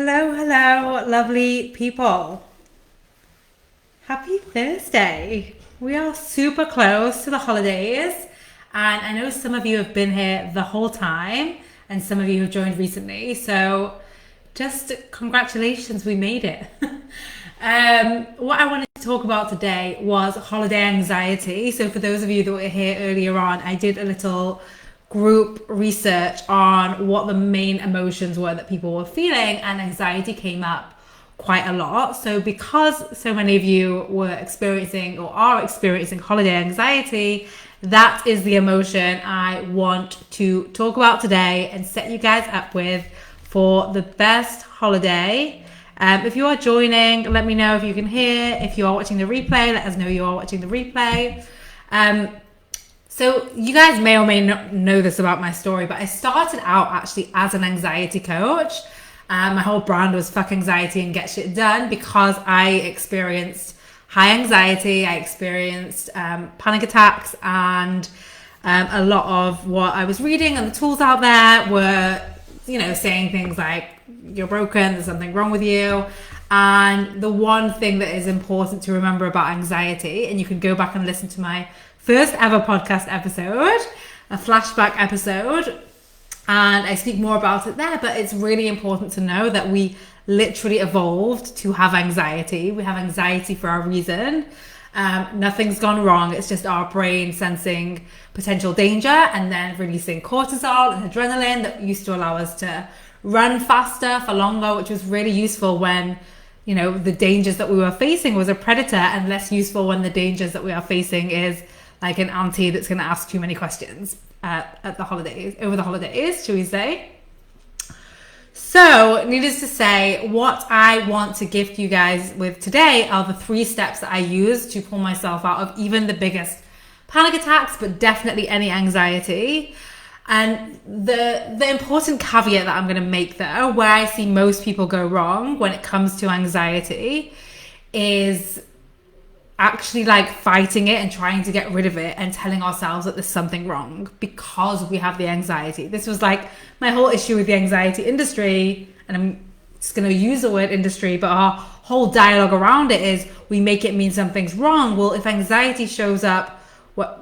Hello, hello, lovely people. Happy Thursday. We are super close to the holidays, and I know some of you have been here the whole time, and some of you have joined recently. So, just congratulations, we made it. What I wanted to talk about today was holiday anxiety. So, for those of you that were here earlier on, I did a little group research on what the main emotions were that people were feeling, and anxiety came up quite a lot. So because so many of you were experiencing or are experiencing holiday anxiety, that is the emotion I want to talk about today and set you guys up with for the best holiday. If you are joining, let me know if you can hear. If you are watching the replay, let us know you are watching the replay. So you guys may or may not know this about my story, but I started out actually as an anxiety coach. My whole brand was Fuck Anxiety and Get Shit Done because I experienced high anxiety. I experienced panic attacks, and a lot of what I was reading and the tools out there were, saying things like, you're broken, there's something wrong with you. And the one thing that is important to remember about anxiety, and you can go back and listen to my first ever podcast episode, a flashback episode, and I speak more about it there, but it's really important to know that we literally evolved to have anxiety. We have anxiety for a reason. Nothing's gone wrong. It's just our brain sensing potential danger and then releasing cortisol and adrenaline that used to allow us to run faster for longer, which was really useful when the dangers that we were facing was a predator, and less useful when the dangers that we are facing is like an auntie that's going to ask too many questions over the holidays, shall we say. So, needless to say, what I want to gift you guys with today are the 3 steps that I use to pull myself out of even the biggest panic attacks, but definitely any anxiety. And the important caveat that I'm going to make though, where I see most people go wrong when it comes to anxiety, is actually like fighting it and trying to get rid of it and telling ourselves that there's something wrong because we have the anxiety. This was like my whole issue with the anxiety industry, and I'm just going to use the word industry, but our whole dialogue around it is we make it mean something's wrong. Well, if anxiety shows up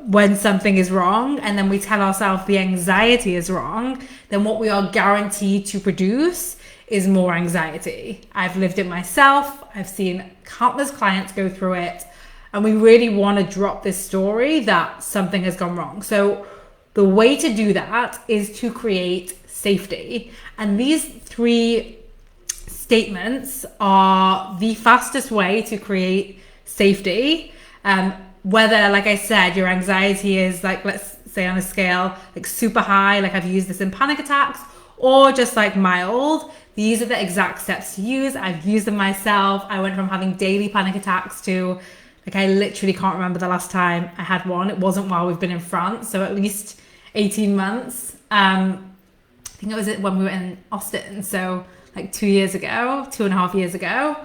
when something is wrong, and then we tell ourselves the anxiety is wrong, then what we are guaranteed to produce is more anxiety. I've lived it myself. I've seen countless clients go through it. And we really want to drop this story that something has gone wrong. So the way to do that is to create safety. And these 3 statements are the fastest way to create safety. Whether, like I said, your anxiety is like, let's say on a scale, like super high, like I've used this in panic attacks, or just like mild, these are the exact steps to use. I've used them myself. I went from having daily panic attacks to I literally can't remember the last time I had one. It wasn't while we've been in France, so at least 18 months. I think it was when we were in Austin, so like 2.5 years ago.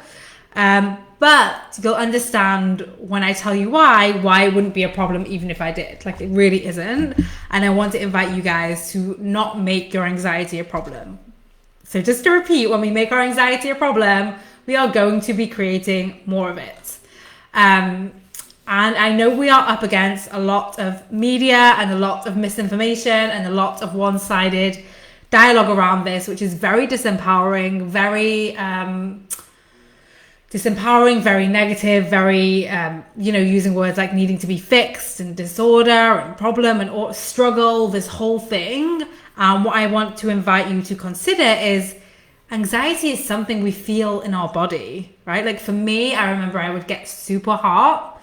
But you'll understand when I tell you why it wouldn't be a problem even if I did. Like, it really isn't. And I want to invite you guys to not make your anxiety a problem. So just to repeat, when we make our anxiety a problem, we are going to be creating more of it. And I know we are up against a lot of media and a lot of misinformation and a lot of one-sided dialogue around this, which is very disempowering, very very negative, very, using words like needing to be fixed and disorder and problem and struggle, this whole thing. What I want to invite you to consider is anxiety is something we feel in our body, right? Like for me, I remember I would get super hot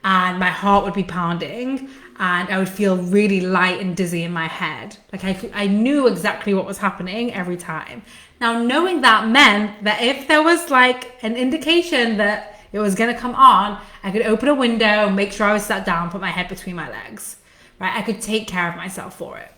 and my heart would be pounding and I would feel really light and dizzy in my head. Like I knew exactly what was happening every time. Now, knowing that meant that if there was like an indication that it was going to come on, I could open a window, make sure I was sat down, put my head between my legs, right? I could take care of myself for it.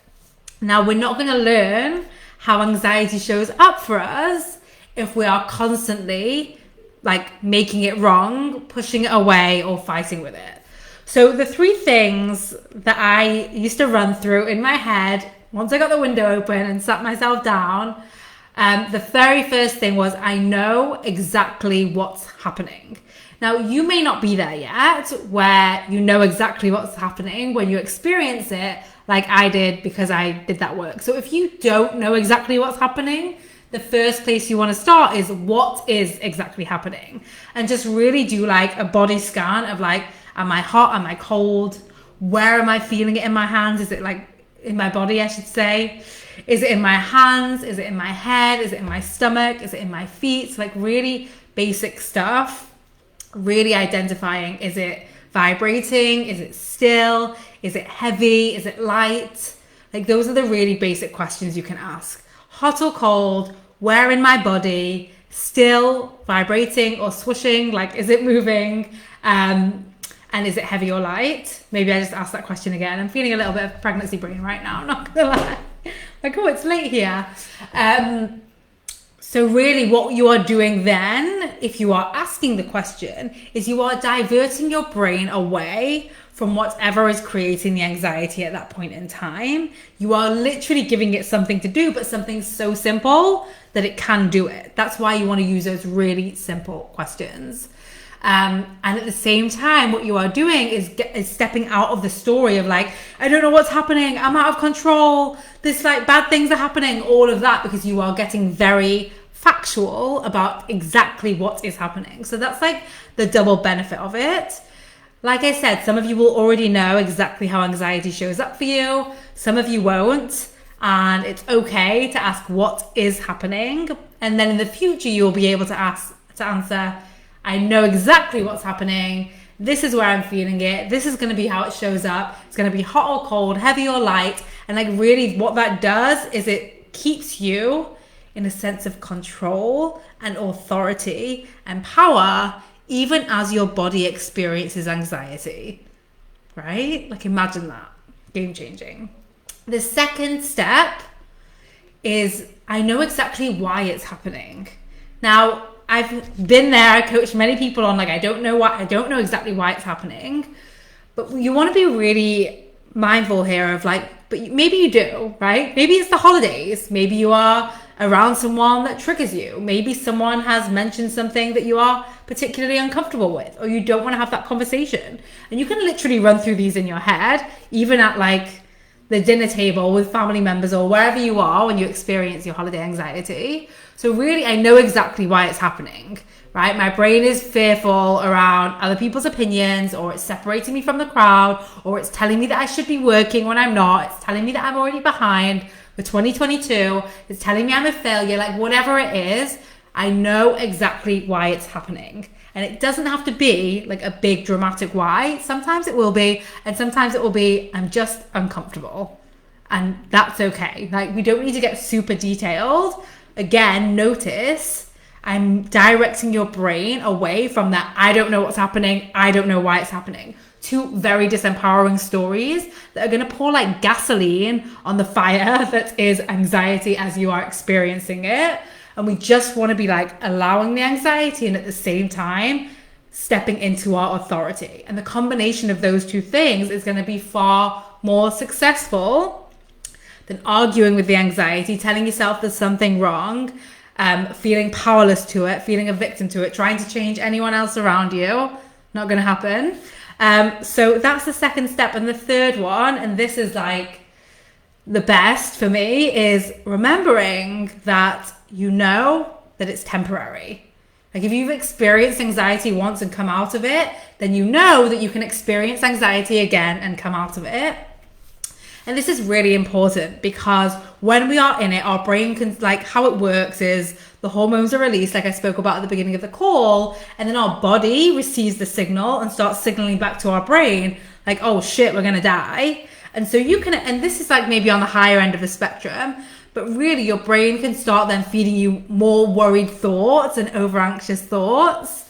Now, we're not going to learn how anxiety shows up for us if we are constantly like making it wrong, pushing it away, or fighting with it. So the 3 things that I used to run through in my head once I got the window open and sat myself down The very first thing was, I know exactly what's happening. Now, you may not be there yet where you know exactly what's happening when you experience it, like I did because I did that work. So if you don't know exactly what's happening, the first place you want to start is what is exactly happening, and just really do like a body scan of like, am I hot? Am I cold? Where am I feeling it in my hands? Is it like in my body, I should say? Is it in my hands? Is it in my head? Is it in my stomach? Is it in my feet? So like really basic stuff, really identifying, is it vibrating? Is it still? Is it heavy? Is it light? Like those are the really basic questions you can ask. Hot or cold? Where in my body? Still, vibrating or swooshing? Like, is it moving? And is it heavy or light? Maybe I just asked that question again. I'm feeling a little bit of pregnancy brain right now, I'm not gonna lie. Like, oh, it's late here. So really what you are doing then, if you are asking the question, is you are diverting your brain away from whatever is creating the anxiety at that point in time. You are literally giving it something to do, but something so simple that it can do it. That's why you want to use those really simple questions. And at the same time, what you are doing is stepping out of the story of like, I don't know what's happening, I'm out of control, this like bad things are happening, all of that, because you are getting very factual about exactly what is happening. So that's like the double benefit of it. Like I said, some of you will already know exactly how anxiety shows up for you. Some of you won't. And it's okay to ask what is happening. And then in the future, you'll be able to answer, I know exactly what's happening. This is where I'm feeling it. This is going to be how it shows up. It's going to be hot or cold, heavy or light. And like really what that does is it keeps you in a sense of control and authority and power, even as your body experiences anxiety, right? Like imagine that, game changing. The second step is, I know exactly why it's happening. Now, I've been there, I coached many people on like, I don't know exactly why it's happening, but you want to be really mindful here of like, but maybe you do, right? Maybe it's the holidays. Maybe you are around someone that triggers you. Maybe someone has mentioned something that you are particularly uncomfortable with, or you don't want to have that conversation. And you can literally run through these in your head, even at like the dinner table with family members or wherever you are when you experience your holiday anxiety. So really, I know exactly why it's happening, right? My brain is fearful around other people's opinions, or it's separating me from the crowd, or it's telling me that I should be working when I'm not. It's telling me that I'm already behind for 2022. It's telling me I'm a failure, like whatever it is, I know exactly why it's happening. And it doesn't have to be like a big dramatic why. Sometimes it will be, and sometimes it will be, I'm just uncomfortable. And that's okay. Like we don't need to get super detailed. Again, notice I'm directing your brain away from that I don't know what's happening, I don't know why it's happening. Two very disempowering stories that are going to pour like gasoline on the fire that is anxiety as you are experiencing it. And we just want to be like allowing the anxiety and at the same time stepping into our authority. And the combination of those two things is going to be far more successful than arguing with the anxiety, telling yourself there's something wrong, feeling powerless to it, feeling a victim to it, trying to change anyone else around you. Not going to happen. So that's the second step. And the third one, and this is like the best for me, is remembering that you know that it's temporary. Like if you've experienced anxiety once and come out of it, then you know that you can experience anxiety again and come out of it. And this is really important because when we are in it, our brain can, like how it works is the hormones are released, like I spoke about at the beginning of the call, and then our body receives the signal and starts signaling back to our brain, like, oh shit, we're gonna die. And so you can, and this is like maybe on the higher end of the spectrum, but really your brain can start then feeding you more worried thoughts and over anxious thoughts.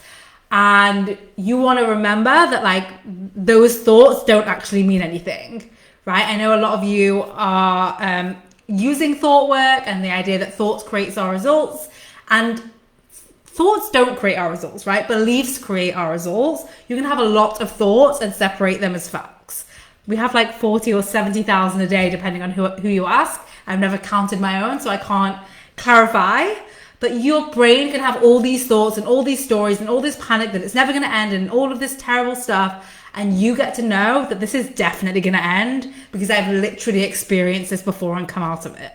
And you want to remember that like those thoughts don't actually mean anything. Right? I know a lot of you are using thought work and the idea that thoughts creates our results, and thoughts don't create our results, right? Beliefs create our results. You can have a lot of thoughts and separate them as facts. We have like 40 or 70,000 a day, depending on who you ask. I've never counted my own, so I can't clarify. But your brain can have all these thoughts and all these stories and all this panic that it's never going to end and all of this terrible stuff. And you get to know that this is definitely going to end because I've literally experienced this before and come out of it.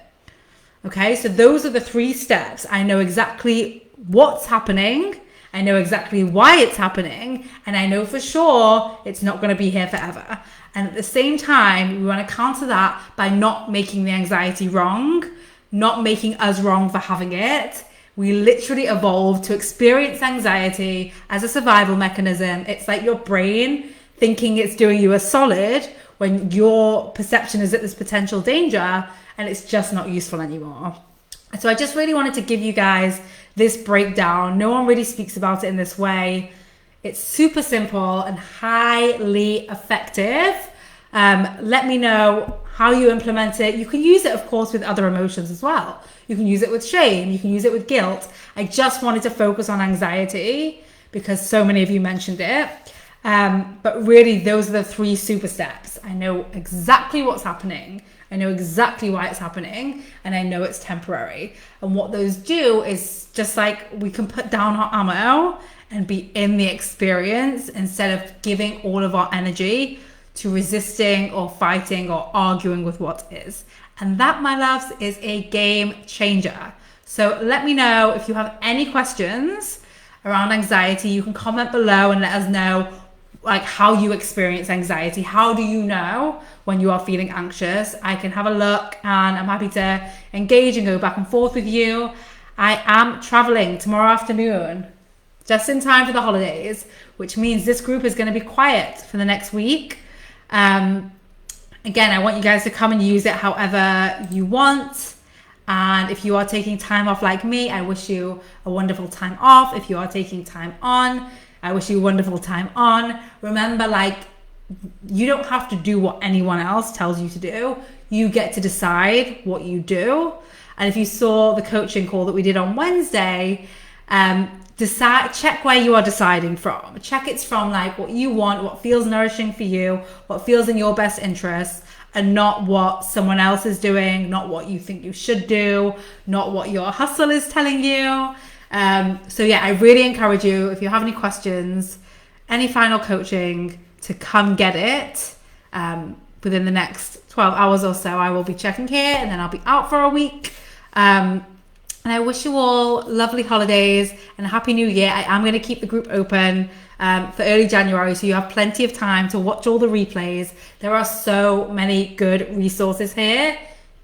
Okay, so those are the 3 steps. I know exactly what's happening. I know exactly why it's happening. And I know for sure it's not going to be here forever. And at the same time, we want to counter that by not making the anxiety wrong, not making us wrong for having it. We literally evolved to experience anxiety as a survival mechanism. It's like your brain thinking it's doing you a solid when your perception is at this potential danger and it's just not useful anymore. So I just really wanted to give you guys this breakdown. No one really speaks about it in this way. It's super simple and highly effective. Let me know how you implement it. You can use it, of course, with other emotions as well. You can use it with shame. You can use it with guilt. I just wanted to focus on anxiety because so many of you mentioned it. But really, those are the 3 super steps. I know exactly what's happening. I know exactly why it's happening. And I know it's temporary. And what those do is just like we can put down our ammo and be in the experience instead of giving all of our energy to resisting or fighting or arguing with what is. And that, my loves, is a game changer. So let me know if you have any questions around anxiety. You can comment below and let us know like how you experience anxiety. How do you know when you are feeling anxious? I can have a look and I'm happy to engage and go back and forth with you. I am traveling tomorrow afternoon, just in time for the holidays, which means this group is going to be quiet for the next week. Again, I want you guys to come and use it however you want. And if you are taking time off like me, I wish you a wonderful time off. If you are taking time on, I wish you a wonderful time on. Remember, like, you don't have to do what anyone else tells you to do. You get to decide what you do. And if you saw the coaching call that we did on Wednesday, check where you are deciding from. Check it's from like what you want, what feels nourishing for you, what feels in your best interest, and not what someone else is doing, not what you think you should do, not what your hustle is telling you. So yeah, I really encourage you, if you have any questions, any final coaching, to come get it. Within the next 12 hours or so, I will be checking here and then I'll be out for a week. And I wish you all lovely holidays and a happy new year. I am going to keep the group open for early January, so you have plenty of time to watch all the replays. There are so many good resources here.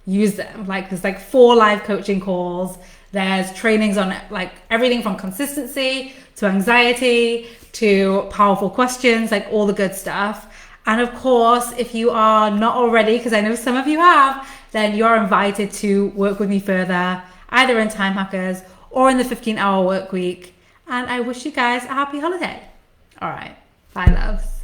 Use them. Like there's like 4 live coaching calls. There's trainings on like everything from consistency to anxiety to powerful questions, like all the good stuff. And of course, if you are not already, because I know some of you have, then you're invited to work with me further, either in Time Hackers or in the 15-hour work week. And I wish you guys a happy holiday. All right. Bye, loves.